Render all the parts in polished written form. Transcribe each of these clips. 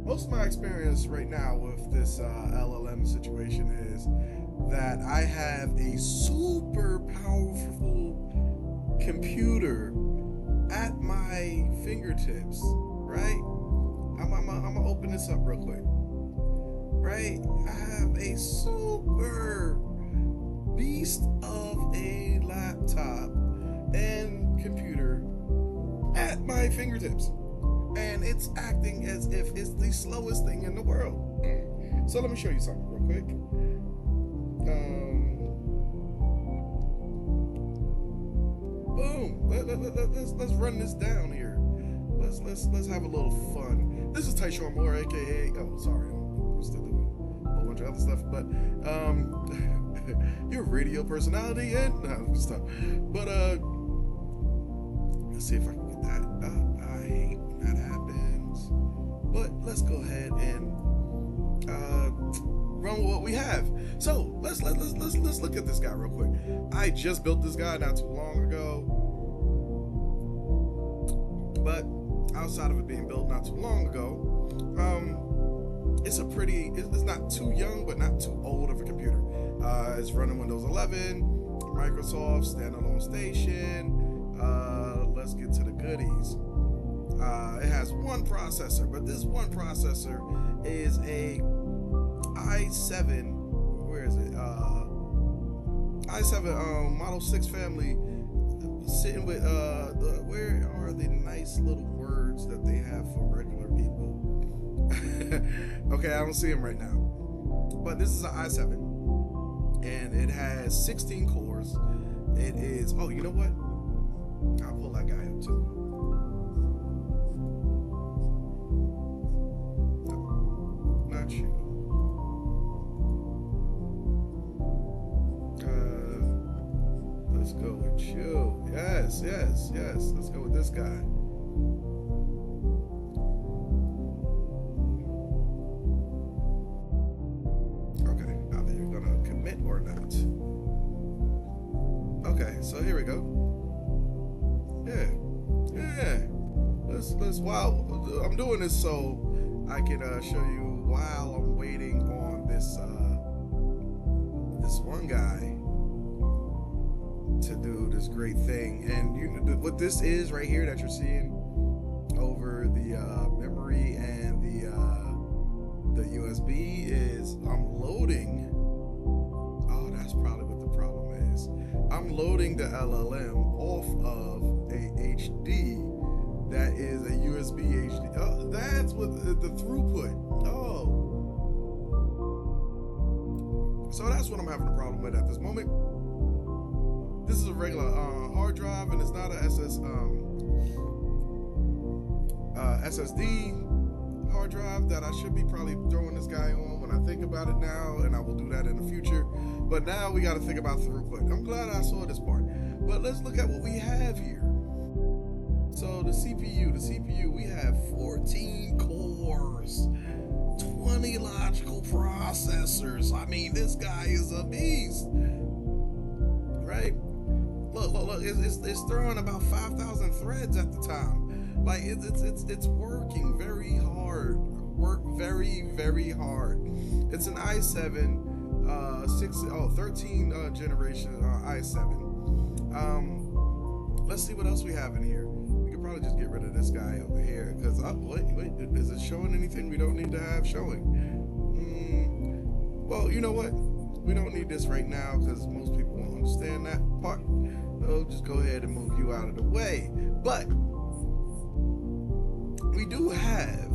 most of my experience right now with this LLM situation is that I have a super powerful computer at my fingertips, right? I'm gonna open this up real quick, right? I have a super beast of a laptop and computer at my fingertips, and it's acting as if it's the slowest thing in the world. So let me show you something real quick. Boom. Let's run this down here. Let's have a little fun. This is Tyshawn Moore, aka I'm still doing a whole bunch of other stuff, but you're a radio personality and stuff. But let's see if I can get that. I hate when that happens. But let's go ahead and run with what we have. So let's look at this guy real quick. I just built this guy not too long ago, but outside of it being built not too long ago, it's not too young but not too old of a computer. It's running Windows 11, Microsoft standalone station. Let's get to the goodies. It has one processor, but this one processor is a i7. Where is it? i7 Model 6 family, sitting with where are the nice little words that they have for regular people? Okay, I don't see them right now. But this is an i7, and it has 16 cores. It is. Oh, you know what? I'll pull that guy up too. Not you. Let's go with you. Yes. Let's go with this guy. Okay, either you're gonna commit or not. Okay, so here we go. Yeah. Let's. While I'm doing this, so I can show you while I'm waiting on this one guy to do this great thing. And what this is right here that you're seeing over the memory and the USB is I'm loading. Oh, that's probably what the problem is. I'm loading the LLM off of a HD that is a USB HD. Oh, that's what the throughput. Oh, so that's what I'm having a problem with at this moment. This is a regular hard drive, and it's not a SSD hard drive that I should be probably throwing this guy on when I think about it now, and I will do that in the future. But now we got to think about throughput. I'm glad I saw this part. But let's look at what we have here. So the CPU, we have 14 cores, 20 logical processors. I mean, this guy is a beast, right? Look, it's throwing about 5,000 threads at the time. Like it's working very hard. Very hard. It's an i7 13 generation i7. Let's see what else we have in here. We could probably just get rid of this guy over here because wait, is it showing anything we don't need to have showing? Well, you know what? We don't need this right now because most people won't understand that part. So just go ahead and move you out of the way. But we do have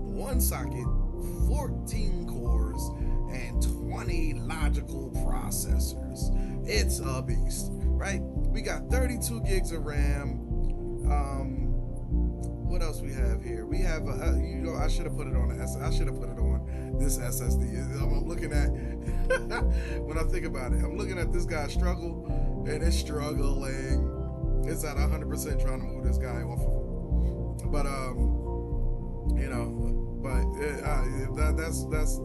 one socket, 14 cores, and 20 logical processors. It's a beast, right? We got 32 gigs of RAM. What else we have here? We have I should have put it on I should have put it on this SSD. I'm looking at when I think about it, I'm looking at this guy struggle, and it's struggling. It's at 100% trying to move this guy off of it. But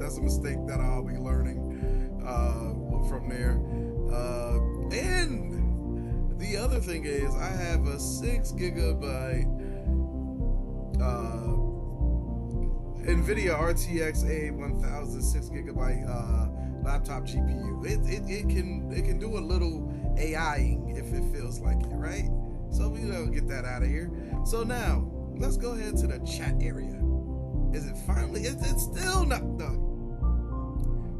that's a mistake that I'll be learning from there. And the other thing is I have a 6 gigabyte NVIDIA RTX A1000 6GB laptop GPU. It can do a little AIing if it feels like it, right? So we don't get that out of here. So now let's go ahead to the chat area. Is it finally? It's still not done.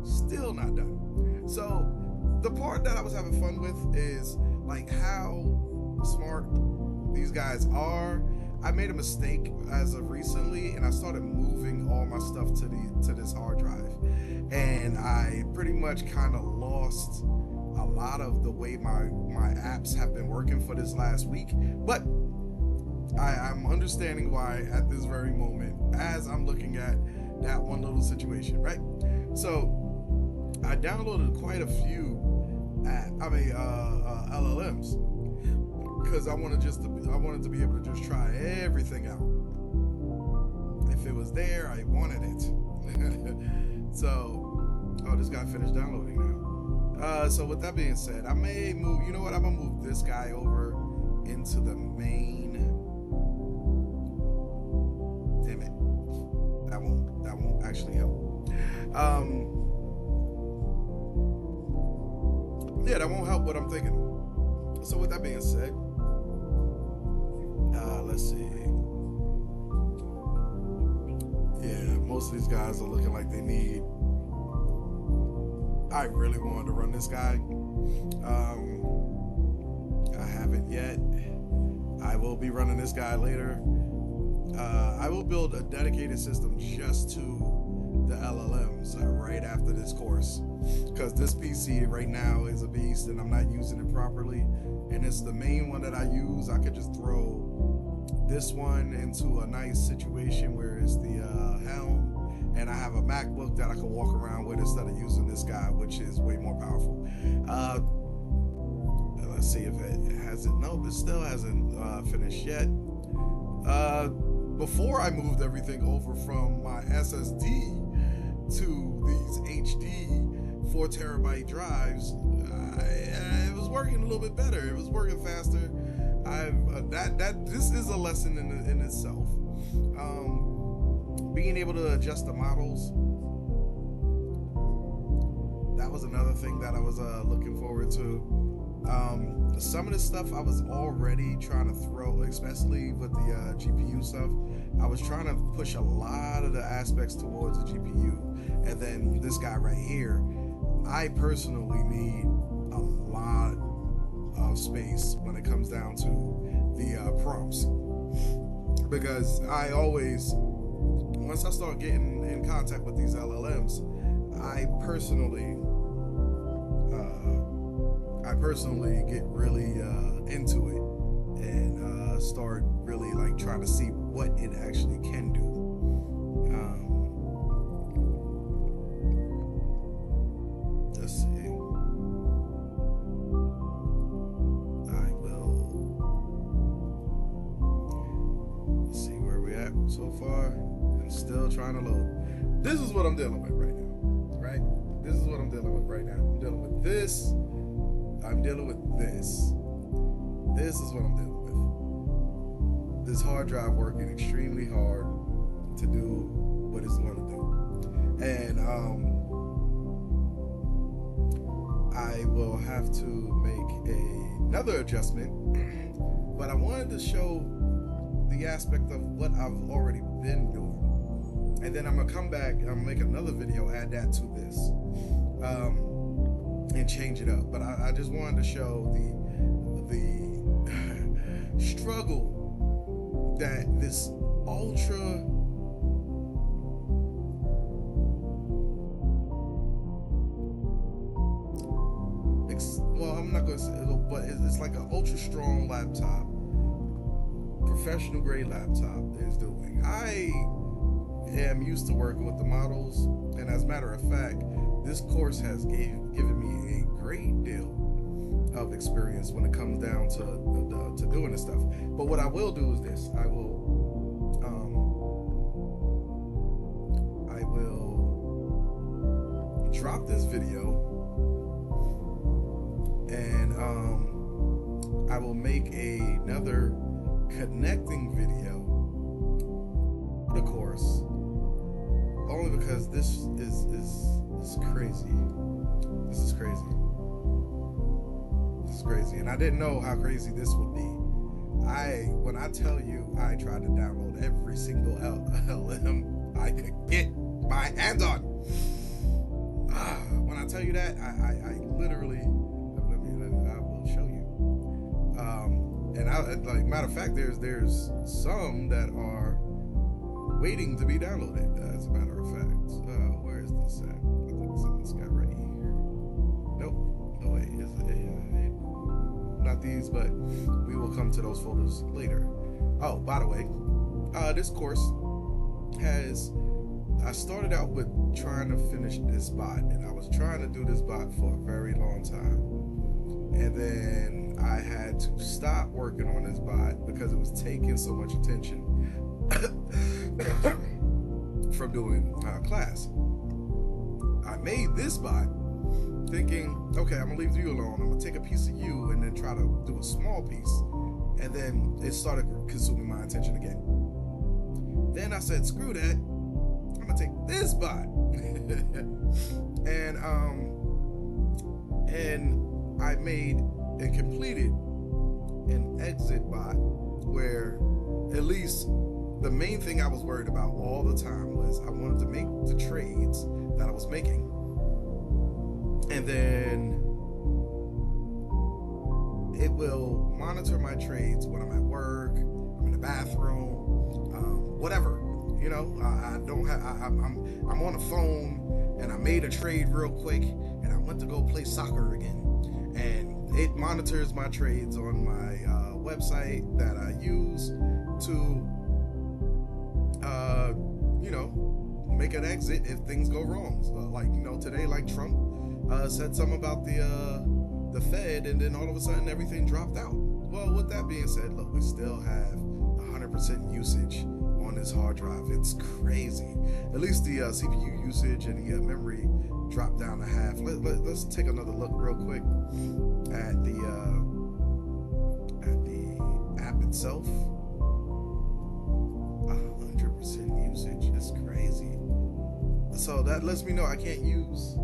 Still not done. So the part that I was having fun with is like how smart these guys are. I made a mistake as of recently, and I started moving all my stuff to this hard drive, and I pretty much kind of lost a lot of the way my apps have been working for this last week. But I'm understanding why at this very moment, as I'm looking at that one little situation, right? So I downloaded quite a few LLMs because I wanted to be able to just try everything out. If it was there, I wanted it. So, oh, this guy finished downloading now. So with that being said, I may move. You know what? I'm gonna move this guy over into the main. Damn it! That won't actually help. Yeah, that won't help what I'm thinking. So with that being said, let's see. Yeah, most of these guys are looking like they need. I really wanted to run this guy. I haven't yet. I will be running this guy later. I will build a dedicated system just to the LLMs right after this course, because this PC right now is a beast and I'm not using it properly, and it's the main one that I use. I could just throw this one into a nice situation where it's the helm, and I have a MacBook that I can walk around with instead of using this guy, which is way more powerful. Let's see if it has it. Nope, it still hasn't finished yet. Before I moved everything over from my SSD to these HD 4TB drives, it was working a little bit better. It was working faster. This is a lesson in itself. Being able to adjust the models, that was another thing that I was looking forward to. Some of the stuff I was already trying to throw, especially with the GPU stuff. I was trying to push a lot of the aspects towards the GPU, and then this guy right here, I personally need a lot of space when it comes down to the prompts, because I always, once I start getting in contact with these LLMs, I personally get really into it and start really like trying to see what it actually can do. Let's see. I will see where we at so far, and still trying to load. This is what I'm dealing with right now, right? This is what I'm dealing with right now. I'm dealing with this. I'm dealing with this. This is what I'm dealing with. This hard drive working extremely hard to do what it's going to do. And I will have to make another adjustment, but I wanted to show the aspect of what I've already been doing. And then I'm going to come back and I'm going to make another video, add that to this. And change it up. But I just wanted to show the struggle that this ultra I'm not gonna say it, but it's like an ultra strong laptop, professional grade laptop is doing. I am used to working with the models, and as a matter of fact, this course has given me a great deal of experience when it comes down to doing this stuff. But what I will do is this: I will drop this video, and I will make another connecting video the course, only because this is crazy. This is crazy. This is crazy, and I didn't know how crazy this would be. When I tell you, I tried to download every single LLM I could get my hands on. When I tell you that, I literally, I will show you. And like matter of fact, there's some that are waiting to be downloaded. As a matter of fact, where is this at? I think it's in this guy right here. Nope. No way. Not these, but we will come to those folders later. Oh, by the way, this course has. I started out with trying to finish this bot, and I was trying to do this bot for a very long time. And then I had to stop working on this bot because it was taking so much attention from doing class. I made this bot thinking, okay, I'm gonna leave you alone. I'm gonna take a piece of you and then try to do a small piece. And then it started consuming my attention again. Then I said, screw that. I'm gonna take this bot. and I made and completed an exit bot where at least the main thing I was worried about all the time was I wanted to make the trades that I was making. And then it will monitor my trades when I'm at work, I'm in the bathroom, whatever. You know, I'm on the phone and I made a trade real quick and I went to go play soccer again. And it monitors my trades on my website that I use to, make an exit if things go wrong. So, like, today, like Trump said something about the Fed, and then all of a sudden everything dropped out. Well, with that being said, look, we still have 100% usage on this hard drive. It's crazy. At least the CPU usage and the memory dropped down to half. Let's take another look real quick at the app itself. 100% usage. It's crazy. So that lets me know I can't use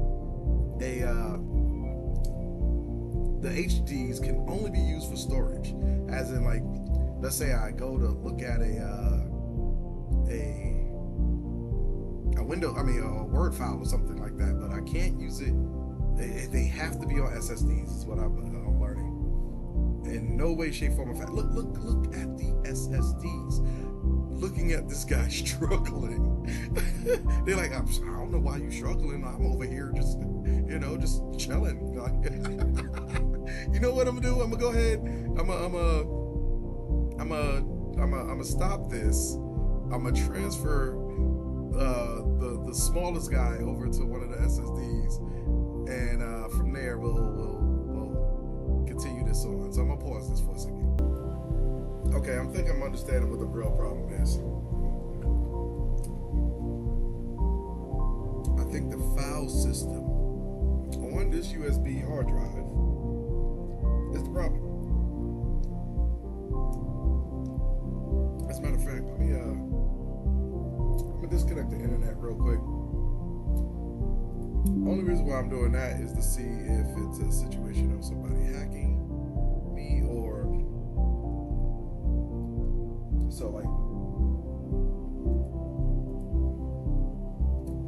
the HDs can only be used for storage. As in, like, let's say I go to look at a window, a Word file or something like that, but I can't use it. They have to be on SSDs, is what I'm learning. In no way, shape, form, or fact. Look at the SSDs. Looking at this guy struggling. They're like, I don't know why you struggling. I'm over here just chilling. You know what I'm gonna do? I'm gonna go ahead. I'm gonna stop this. I'm gonna transfer the smallest guy over to one of the SSDs, and from there we'll continue this on. So I'm gonna pause this for a second. Okay, I'm understanding what the real problem is. I think the file system on this USB hard drive is the problem. As a matter of fact, I'm gonna disconnect the internet real quick. Only reason why I'm doing that is to see if it's a situation of somebody hacking me or so, like,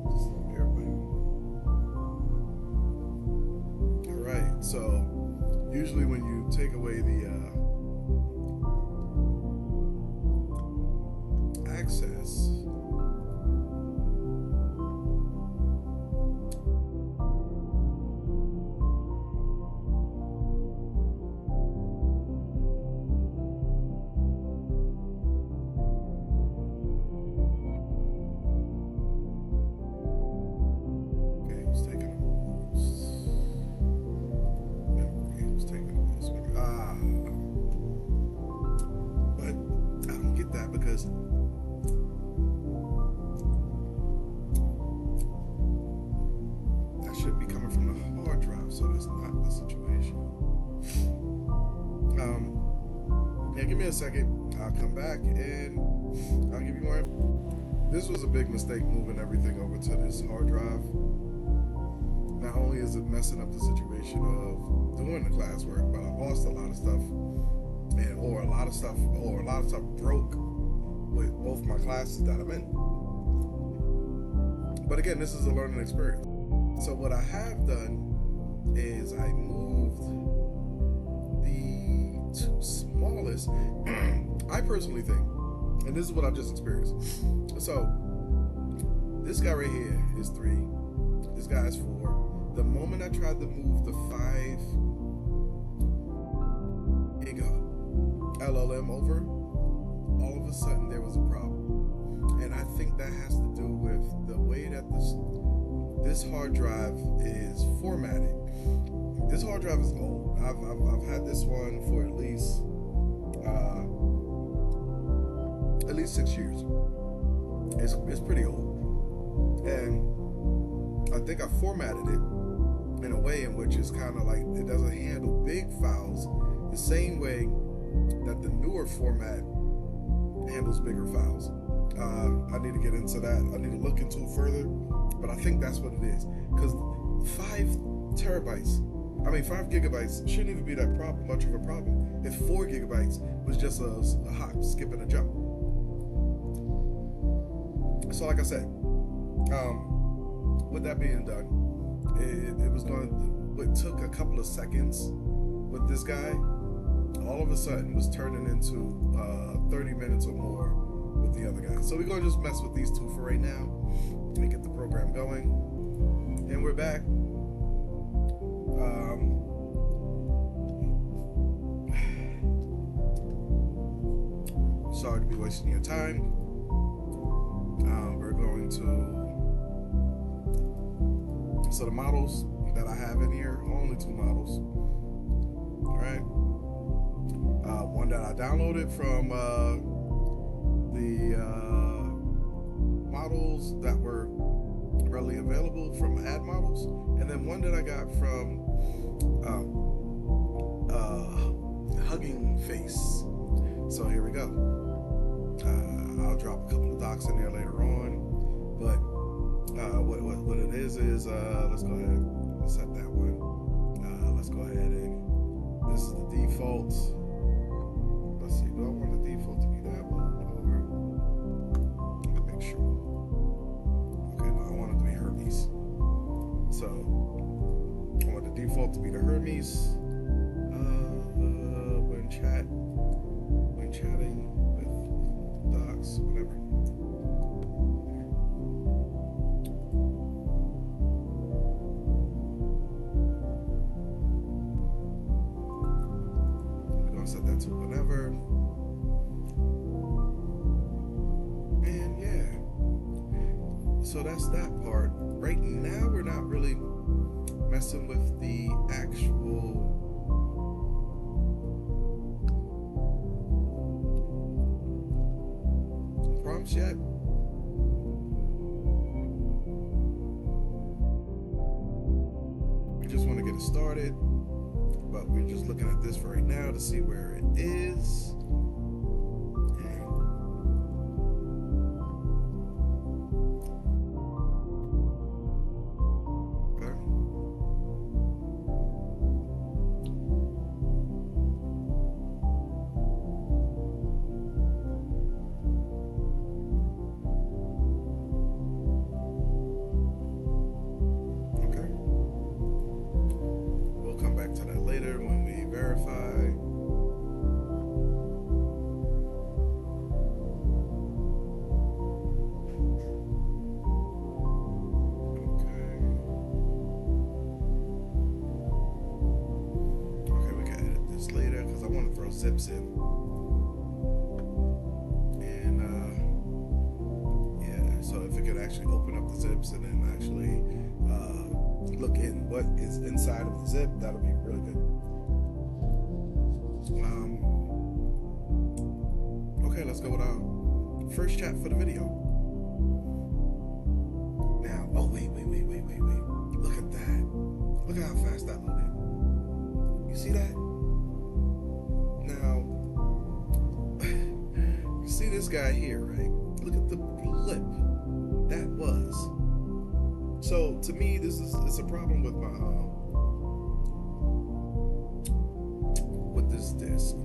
just everybody. All right. So usually when you take away the access, because that should be coming from the hard drive, so that's not the situation. Yeah, give me a second. I'll come back and I'll give you more. This was a big mistake moving everything over to this hard drive. Not only is it messing up the situation of doing the classwork, but I lost a lot of stuff, or a lot of stuff broke with both my classes that I'm in. But again, this is a learning experience. So what I have done is I moved the two smallest. I personally think, and this is what I just experienced. So this guy right here is 3. This guy is 4. The moment I tried to move the 5 giga LLM over, all of a sudden there was a problem. And I think that has to do with the way that this hard drive is formatted. This hard drive is old. I've had this one for at least 6 years. It's pretty old, and I think I formatted it in a way in which it's kind of like it doesn't handle big files the same way that the newer format handles bigger files. I need to get into that. I need to look into it further, but I think that's what it is. Because 5 gigabytes shouldn't even be that much of a problem if 4 gigabytes was just a hop, skip, and a jump. So like I said, with that being done, what took a couple of seconds with this guy, all of a sudden was turning into 30 minutes or more with the other guy. So we're gonna just mess with these 2 for right now and get the program going. And we're back. Sorry to be wasting your time. We're going to, so the models that I have in here, only 2 models. All right. One that I downloaded from the models that were readily available from ad models, and then one that I got from Hugging Face. So here we go. I'll drop a couple of docs in there later on, but what it is let's go ahead and set that one. Let's go ahead and this is the default. Let's see, do I want the default to be that one, or let me make sure. Okay, no, I want it to be Hermes. So I want the default to be the Hermes. When chatting with docs, whatever. We're gonna set that to whenever. And yeah. So that's that part. Right now we're not really messing with the actual prompts yet. We just want to get it started, but we're just looking at this for right now to see where it is. Zips in, and yeah, so if it could actually open up the zips and then actually look in what is inside of the zip, that'll be really good. Okay, let's go with our first chat for the video. Now, oh wait, look at that, look at how fast that loaded. You see that? Now, you see this guy here, right? Look at the blip. that was. So to me, it's a problem with my with this disc.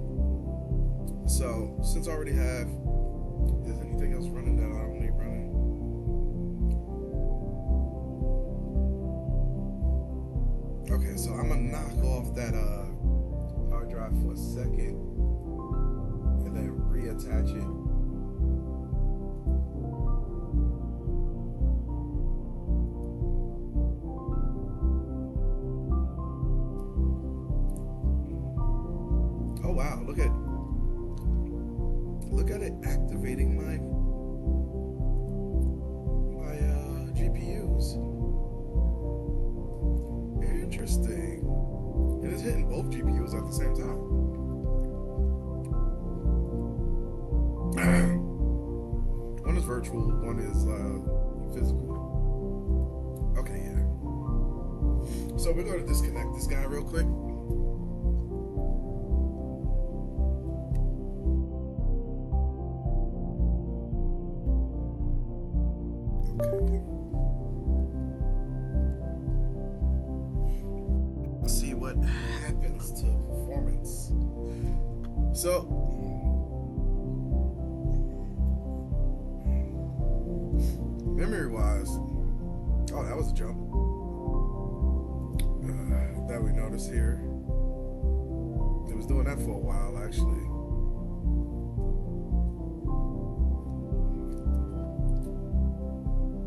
So since I already have, is anything else running that I don't need running? Okay, so I'm gonna knock off that hard drive for a second and then reattach it. Oh wow, look at it activating my GPUs. Interesting. And it's hitting both GPUs at the same time. One is virtual, one is physical. Okay, yeah. So we're going to disconnect this guy real quick. Okay. Let's see what happens to performance. So memory wise, oh, that was a jump that we noticed here. It was doing that for a while, actually.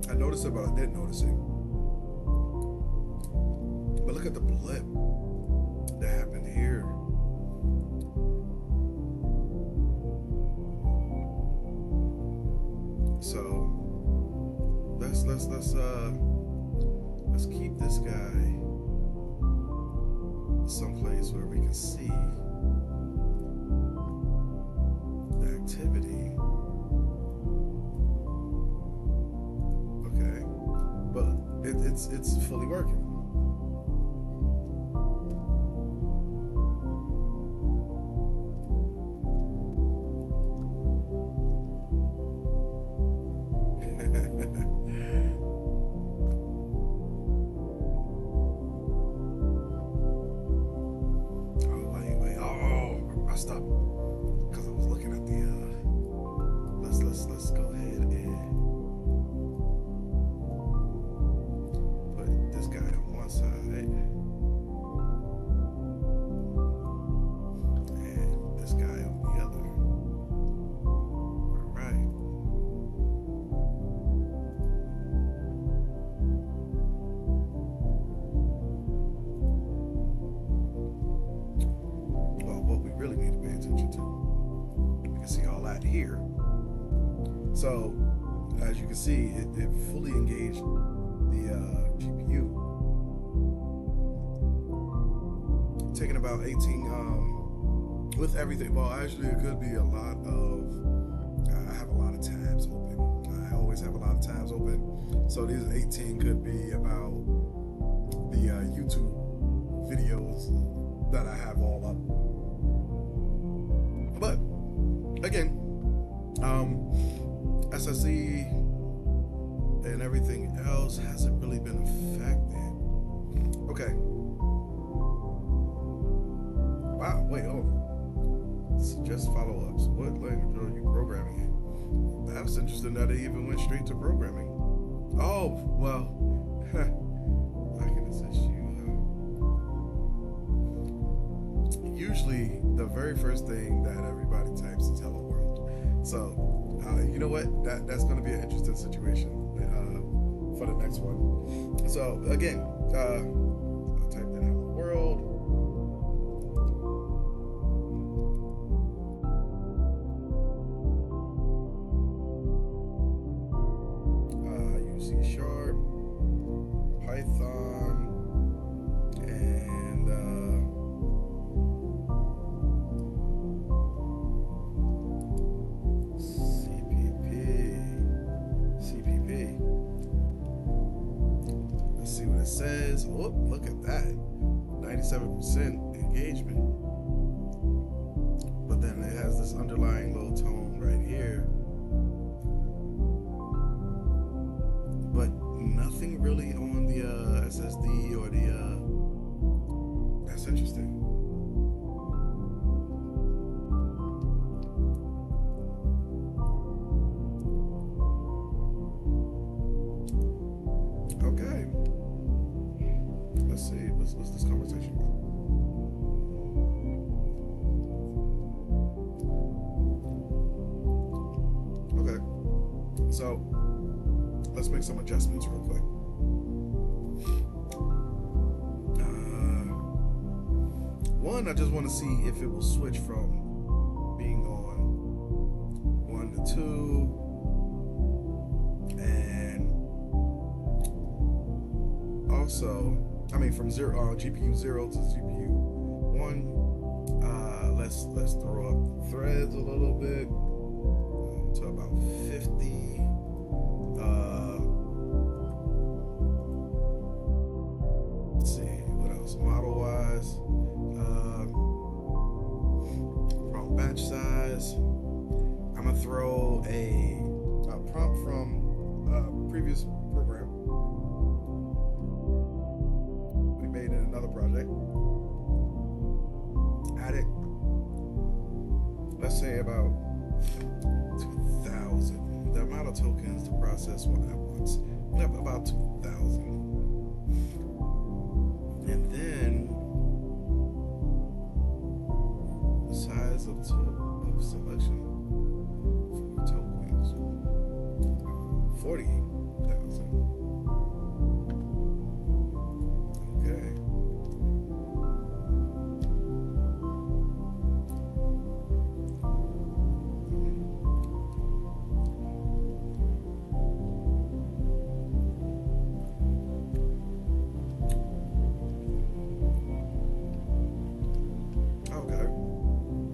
I noticed it, but I didn't notice it. But look at the blip that happened here. So let's keep this guy someplace where we can see the activity. Okay, but it's fully working. Let's go ahead and put this guy on one side and this guy on the other. All right. Well, what we really need to pay attention to, you can see all that here. So, as you can see, it fully engaged the GPU. Taking about 18, with everything. Well, actually, it could be a lot of, I have a lot of tabs open. I always have a lot of tabs open. So these 18 could be about the YouTube videos that I have all up. But, again, SSE and everything else hasn't really been affected. Okay. Wow, wait, suggest follow-ups. What language are you programming in? That's interesting that it even went straight to programming. Oh, well, I can assist you. Usually, the very first thing that everybody types is hello world. So, you know what? That's going to be an interesting situation for the next one. So again, I'll type that hello world. Use C#, Python, and it says, oh, look at that, 97% engagement. But then it has this underlying little tone right here. What's this conversation about? Okay, so let's make some adjustments real quick. One, I just want to see if it will switch from being on 1 to 2, and also, I mean, from GPU 0 to GPU 1. Let's throw up threads a little bit to about 50. Let's see what else. Model wise, prompt batch size. I'm gonna throw a prompt from a previous program we made in another project. Add it. Let's say about 2,000. The amount of tokens to process one at once. Yep, about 2,000. And then the size of selection for tokens, 40,000. Okay.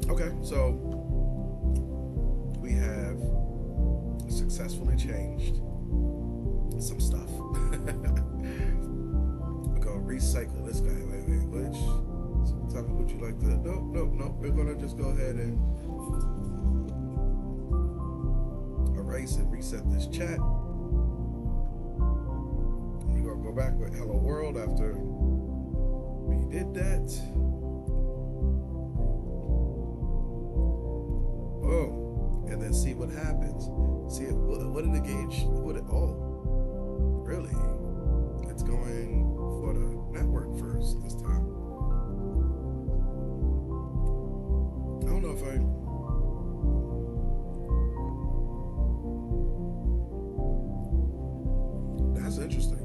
Okay, so we have successfully changed some stuff. We're gonna recycle this guy. Wait, which? So tell me what you like to. Nope. We're gonna just go ahead and erase and reset this chat. We're gonna go back with hello world after we did that. And then see what happens. See what did it gauge? Really? It's going for the network first this time. I don't know if that's interesting.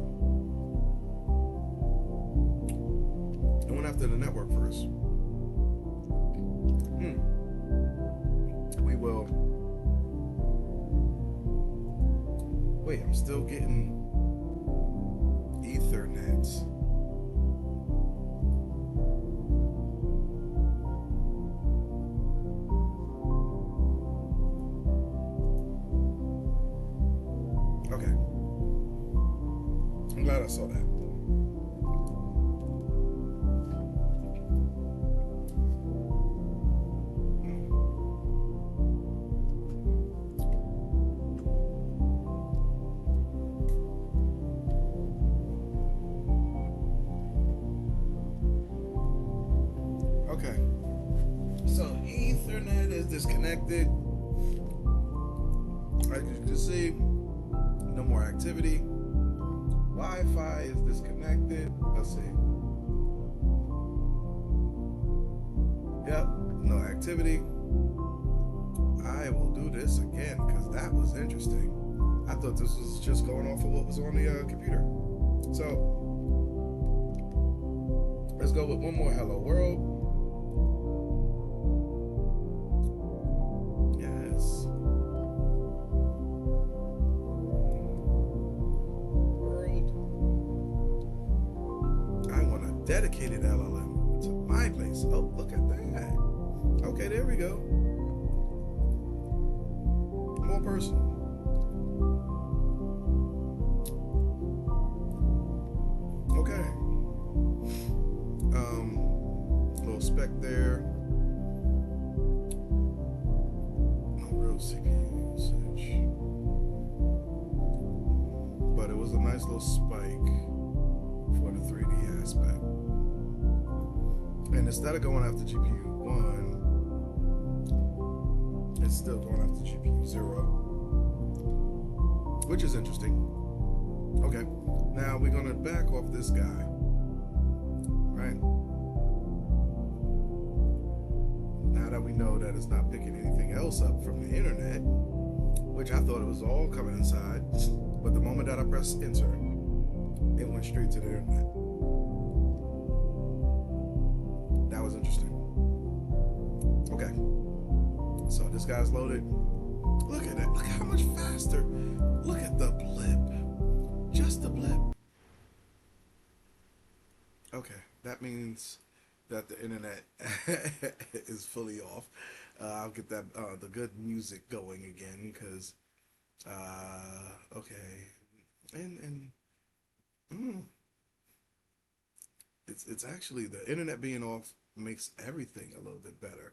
It went after the network first. We will. Wait, I'm still getting Ethernets. Okay. I'm glad I saw that. Okay, so Ethernet is disconnected. As you can see, no more activity. Wi-Fi is disconnected. Let's see. Yep, no activity. I will do this again because that was interesting. I thought this was just going off of what was on the computer. So let's go with one more hello world. Dedicated LLM to my place. Oh, look at that. Okay, there we go. More personal. Okay. Little spec there. No real CPU usage. But it was a nice little spike for the 3D aspect. And instead of going after GPU 1, it's still going after GPU 0, which is interesting. Okay, now we're gonna back off this guy. right? Now that we know that it's not picking anything else up from the internet, which I thought it was all coming inside, but the moment that I pressed enter, it went straight to the internet. That was interesting. Okay, so this guy's loaded. Look at that. Look how much faster. Look at the blip. Just the blip. Okay, that means that the internet is fully off. I'll get that the good music going again because okay, and mm, it's actually the internet being off makes everything a little bit better.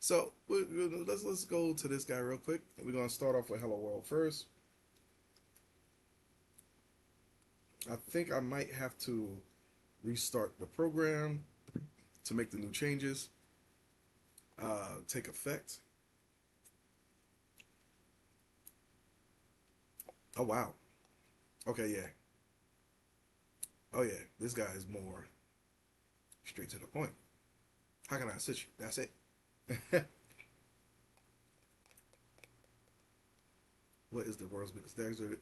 So let's go to this guy real quick. We're gonna start off with Hello World first. I think I might have to restart the program to make the new changes take effect. Oh wow. Okay, yeah. Oh yeah. This guy is more straight to the point. How can I assist you? That's it. What is the world's biggest desert?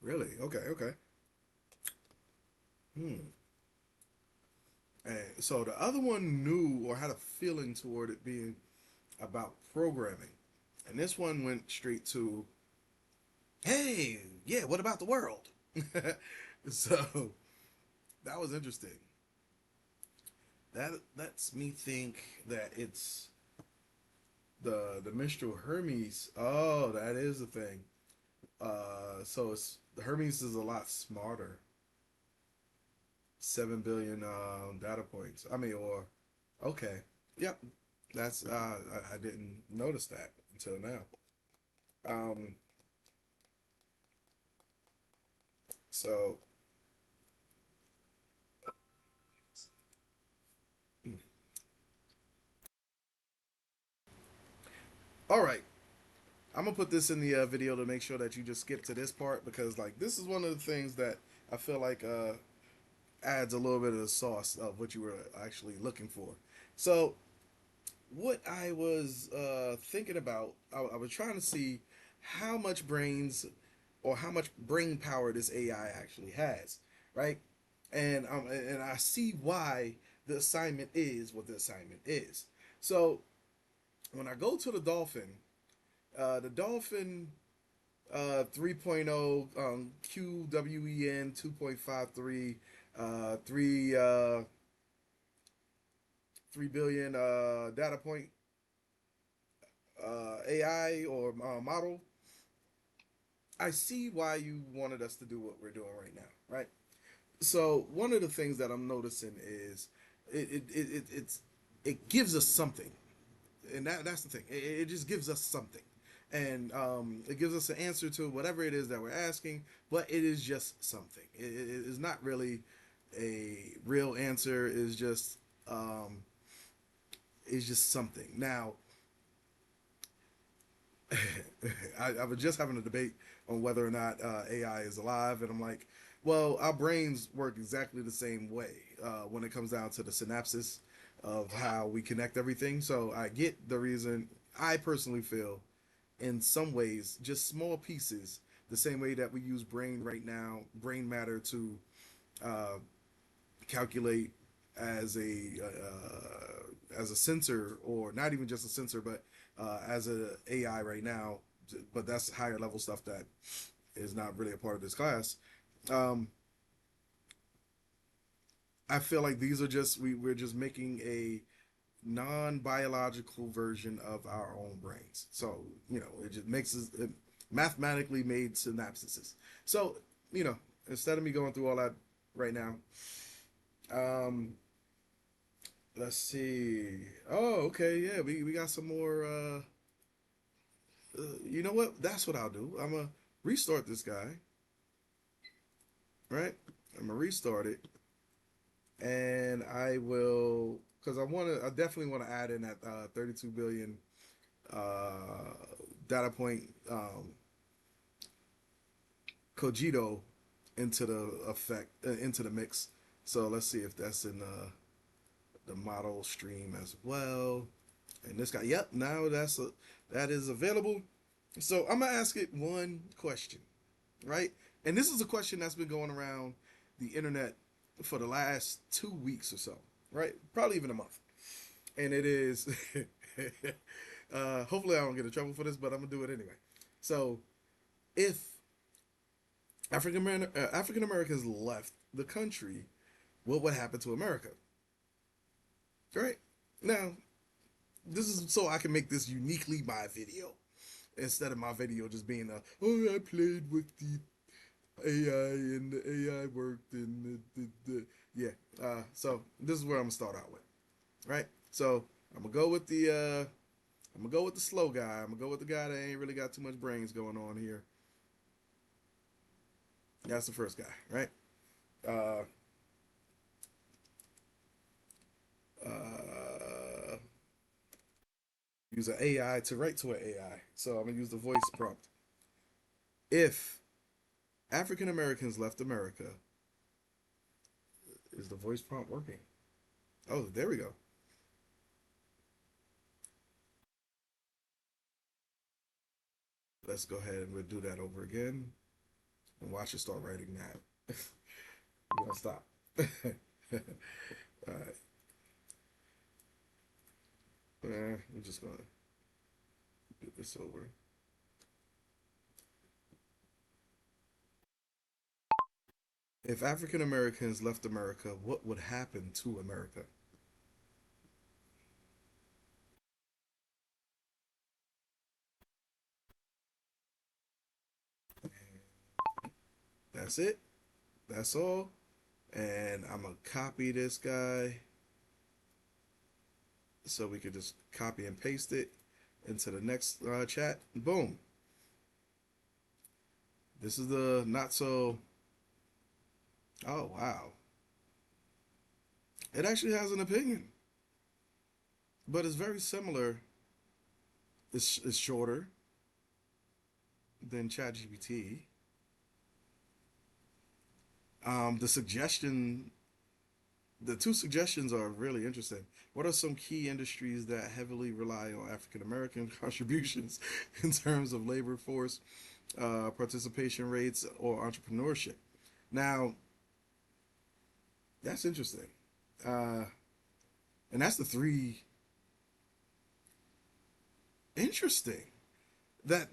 Really? Okay, okay. Hmm. And so the other one knew or had a feeling toward it being about programming, and this one went straight to, "Hey, yeah, what about the world?" So that was interesting. That lets me think that it's the minstrel Hermes. Oh, that is the thing. So it's Hermes is a lot smarter. 7 billion data points. I mean, or okay, yep. That's I didn't notice that until now. Um, so all right, I'm gonna put this in the video to make sure that you just skip to this part because like this is one of the things that I feel like adds a little bit of the sauce of what you were actually looking for. So what I was thinking about, I was trying to see how much brains or how much brain power this AI actually has, right? And I see why the assignment is what the assignment is. So when I go to the Dolphin 3.0 QWEN 2.53 3 3 billion data point AI or model, I see why you wanted us to do what we're doing right now, right? So one of the things that I'm noticing is it gives us something, and that's the thing. It just gives us something, and it gives us an answer to whatever it is that we're asking. But it is just something. It is not really a real answer. Um, it's just something. Now, I was just having a debate on whether or not AI is alive, and I'm like, well, our brains work exactly the same way when it comes down to the synapses of how we connect everything. So I get the reason. I personally feel, in some ways, just small pieces, the same way that we use brain right now, brain matter to uh, calculate as a sensor, or not even just a sensor, but as a AI right now. But that's higher level stuff that is not really a part of this class. Um, I feel like these are just we're just making a non-biological version of our own brains. So it just makes us it mathematically made synapses. So instead of me going through all that right now, um, let's see. Oh, okay, yeah, we got some more. You know what? That's what I'll do. I'm gonna restart this guy. Right? I'm gonna restart it, and I will because I definitely want to add in that 32 billion uh, data point cogito into the effect into the mix. So let's see if that's in the model stream as well. And this guy, yep, now that is available. So I'm gonna ask it one question, right? And this is a question that's been going around the internet for the last 2 weeks or so, right? Probably even a month. And it is, hopefully I don't get in trouble for this, but I'm gonna do it anyway. So if African Americans left the country, what would happen to America? Right now, this is so I can make this uniquely my video instead of my video just being a oh I played with the AI and the AI worked and yeah. So this is where I'm gonna start out with, right? So I'm gonna go with the I'm gonna go with the slow guy. I'm gonna go with the guy that ain't really got too much brains going on here. That's the first guy, right? Uh, uh, use an AI to write to an AI. So I'm gonna use the voice prompt. If African Americans left America, is the voice prompt working? Oh, there we go. Let's go ahead and we'll do that over again and watch it start writing that. We're gonna stop. All right. We're just gonna do this over. If African Americans left America, what would happen to America? That's it. That's all. And I'm gonna copy this guy so we could just copy and paste it into the next chat. Boom. This is the not so. Oh wow. It actually has an opinion, but it's very similar. It's shorter than ChatGPT. The suggestion, the two suggestions are really interesting. What are some key industries that heavily rely on African American contributions in terms of labor force, participation rates, or entrepreneurship? Now, that's interesting. Uh, and that's the three interesting that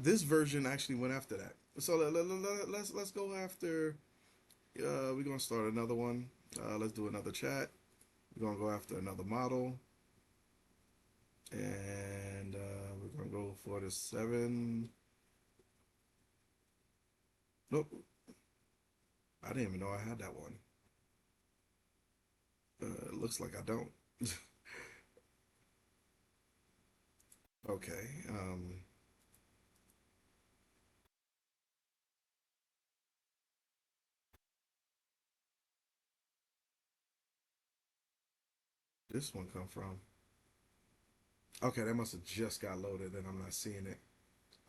this version actually went after that. So let's go after. We're gonna start another one. Let's do another chat. We're gonna go after another model, and we're gonna go for the seven. Nope, I didn't even know I had that one. It looks like I don't. Okay. This one come from? Okay, that must have just got loaded, and I'm not seeing it.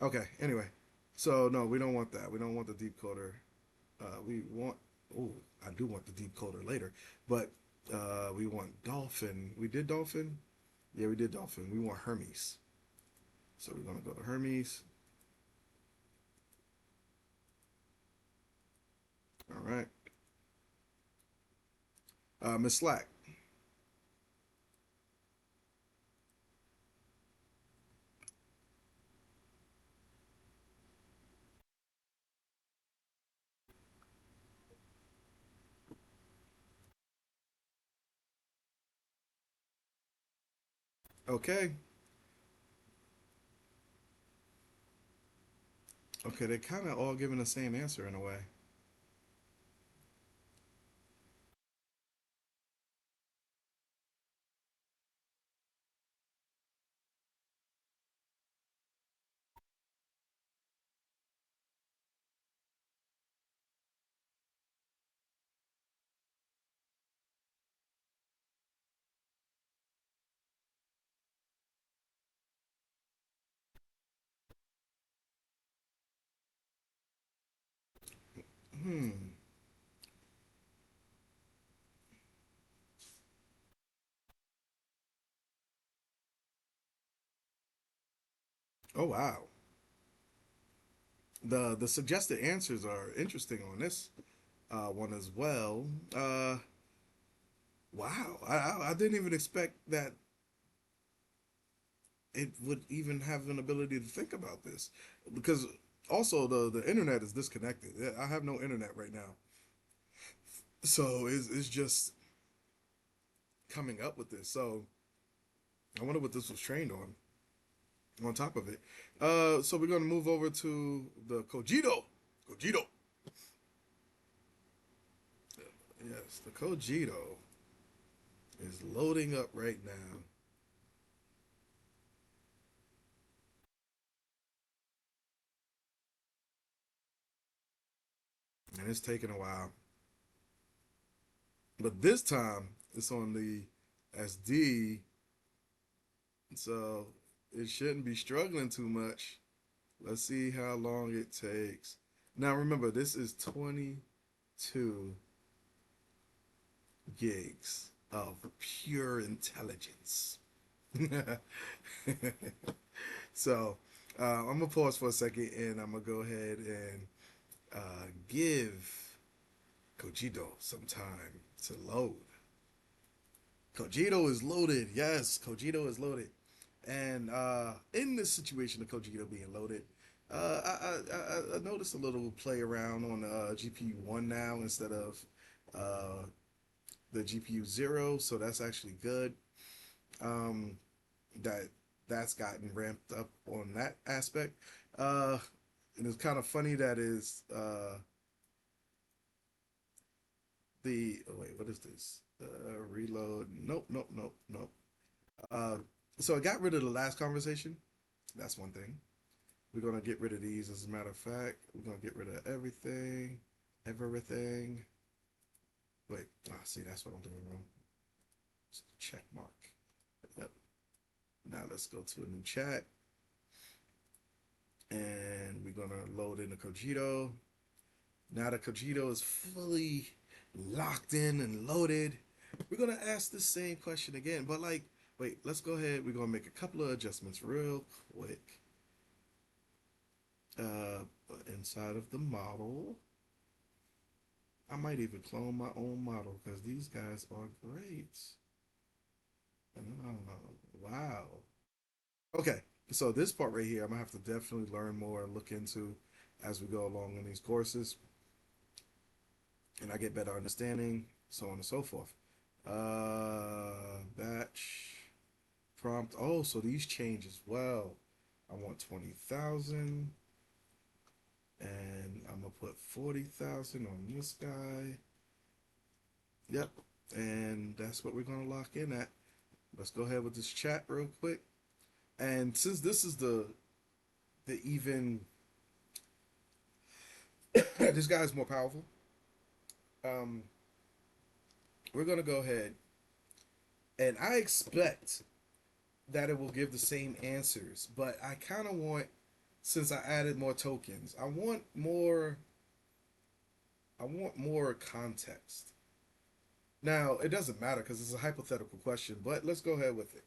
Okay. Anyway, so no, we don't want that. We don't want the deep coder. We want. Oh, I do want the deep coder later, but we want dolphin. We did dolphin. Yeah, we did dolphin. We want Hermes. So we're gonna go to Hermes. All right. Miss Slack. Okay. Okay, they're kind of all giving the same answer in a way. Hmm. Oh wow. The suggested answers are interesting on this one as well. Uh, wow. I didn't even expect that it would even have an ability to think about this because also the internet is disconnected. I have no internet right now, so it's just coming up with this. So I wonder what this was trained on. On top of it, so we're gonna move over to the Cogito. Cogito. Yes, the Cogito is loading up right now, and it's taking a while. But this time it's on the SD, so it shouldn't be struggling too much. Let's see how long it takes. Now remember, this is 22 gigs of pure intelligence. So I'm gonna pause for a second and I'm gonna go ahead and give Cogito some time to load. Cogito is loaded. Yes, Cogito is loaded. And in this situation of Cogito being loaded, I noticed a little play around on GPU one now instead of uh, the GPU zero, so that's actually good. Um, that that's gotten ramped up on that aspect. Uh, and it's kind of funny that is oh wait, what is this? Reload. Nope, nope, nope, nope. Uh, so I got rid of the last conversation. That's one thing. We're gonna get rid of these. As a matter of fact, we're gonna get rid of everything. Everything. Wait. Ah, see, that's what I'm doing wrong. It's a check mark. Yep. Now let's go to a new chat, and we're gonna load in the Cogito. Now the Cogito is fully locked in and loaded. We're gonna ask the same question again, but like, wait, let's go ahead. We're gonna make a couple of adjustments real quick. Uh, inside of the model, I might even clone my own model because these guys are great. Oh, wow. Okay, so this part right here, I'm gonna have to definitely learn more and look into as we go along in these courses, and I get better understanding, so on and so forth. Batch prompt. Oh, so these change as well. I want 20,000, and I'm gonna put 40,000 on this guy. Yep, and that's what we're gonna lock in at. Let's go ahead with this chat real quick. And since this is the even this guy's more powerful, um, we're gonna go ahead and I expect that it will give the same answers, but I kind of want since I added more tokens, I want more context. Now it doesn't matter because it's a hypothetical question, but let's go ahead with it.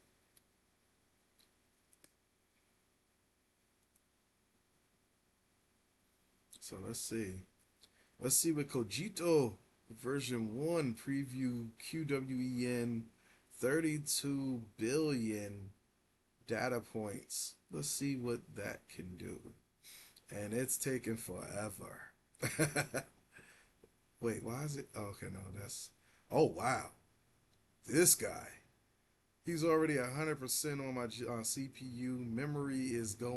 So let's see. Let's see what Cogito version 1 preview QWEN 32 billion data points. Let's see what that can do. And it's taking forever. Wait, why is it? Oh, okay, no, that's. Oh, wow. This guy. He's already 100% on my CPU. Memory is going.